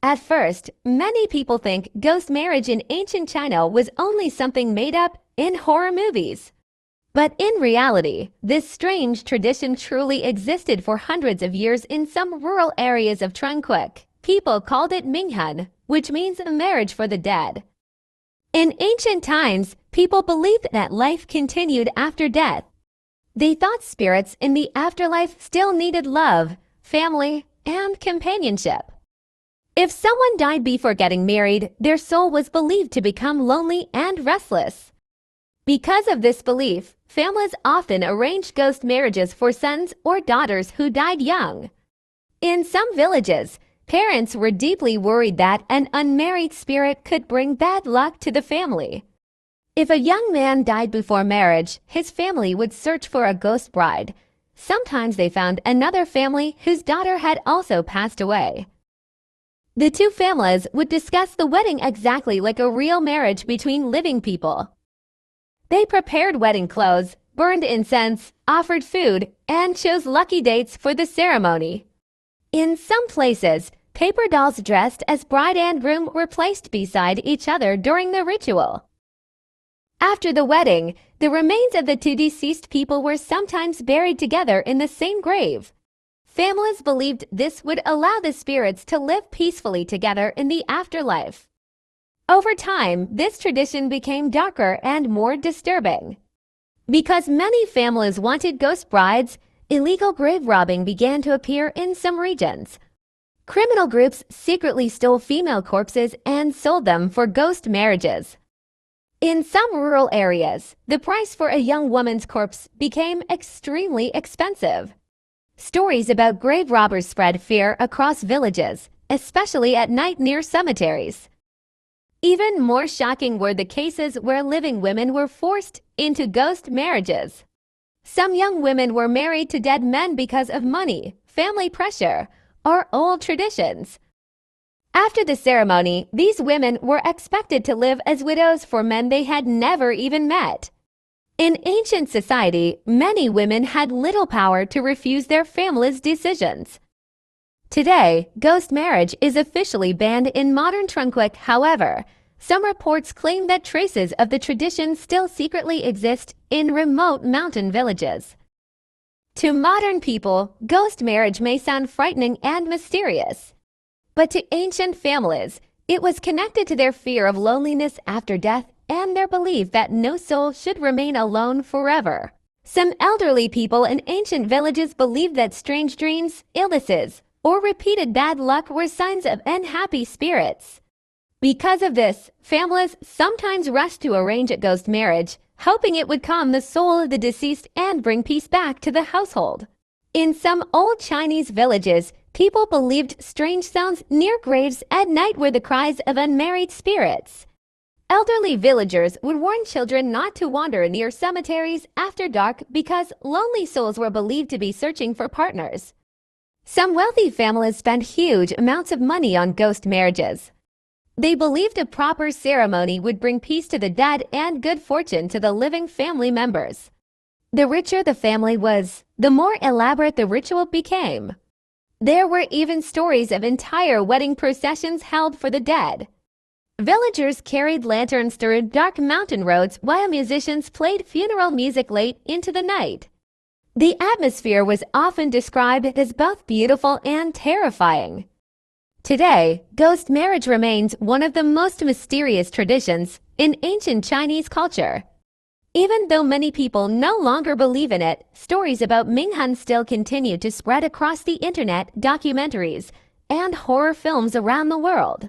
At first, many people think ghost marriage in ancient China was only something made up in horror movies. But in reality, this strange tradition truly existed for hundreds of years in some rural areas of Trunquik. People called it Minghan, which means marriage for the dead. In ancient times, people believed that life continued after death. They thought spirits in the afterlife still needed love, family, and companionship. If someone died before getting married, their soul was believed to become lonely and restless. Because of this belief, families often arranged ghost marriages for sons or daughters who died young. In some villages, parents were deeply worried that an unmarried spirit could bring bad luck to the family. If a young man died before marriage, his family would search for a ghost bride. Sometimes they found another family whose daughter had also passed away. The two families would discuss the wedding exactly like a real marriage between living people. They prepared wedding clothes, burned incense, offered food, and chose lucky dates for the ceremony. In some places, paper dolls dressed as bride and groom were placed beside each other during the ritual. After the wedding, the remains of the two deceased people were sometimes buried together in the same grave. Families believed this would allow the spirits to live peacefully together in the afterlife. Over time, this tradition became darker and more disturbing. Because many families wanted ghost brides, illegal grave robbing began to appear in some regions. Criminal groups secretly stole female corpses and sold them for ghost marriages. In some rural areas, the price for a young woman's corpse became extremely expensive. Stories about grave robbers spread fear across villages, especially at night near cemeteries. Even more shocking were the cases where living women were forced into ghost marriages. Some young women were married to dead men because of money, family pressure, or old traditions. After the ceremony, these women were expected to live as widows for men they had never even met. In ancient society, many women had little power to refuse their family's decisions. Today, ghost marriage is officially banned in modern Trunquik. However, some reports claim that traces of the tradition still secretly exist in remote mountain villages. To modern people, ghost marriage may sound frightening and mysterious. But to ancient families, it was connected to their fear of loneliness after death and their belief that no soul should remain alone forever. Some elderly people in ancient villages believed that strange dreams, illnesses, or repeated bad luck were signs of unhappy spirits. Because of this, families sometimes rushed to arrange a ghost marriage, hoping it would calm the soul of the deceased and bring peace back to the household. In some old Chinese villages, people believed strange sounds near graves at night were the cries of unmarried spirits. Elderly villagers would warn children not to wander near cemeteries after dark because lonely souls were believed to be searching for partners. Some wealthy families spent huge amounts of money on ghost marriages. They believed a proper ceremony would bring peace to the dead and good fortune to the living family members. The richer the family was, the more elaborate the ritual became. There were even stories of entire wedding processions held for the dead. Villagers carried lanterns through dark mountain roads while musicians played funeral music late into the night. The atmosphere was often described as both beautiful and terrifying. Today, ghost marriage remains one of the most mysterious traditions in ancient Chinese culture. Even though many people no longer believe in it, stories about Minghan still continue to spread across the internet, documentaries, and horror films around the world.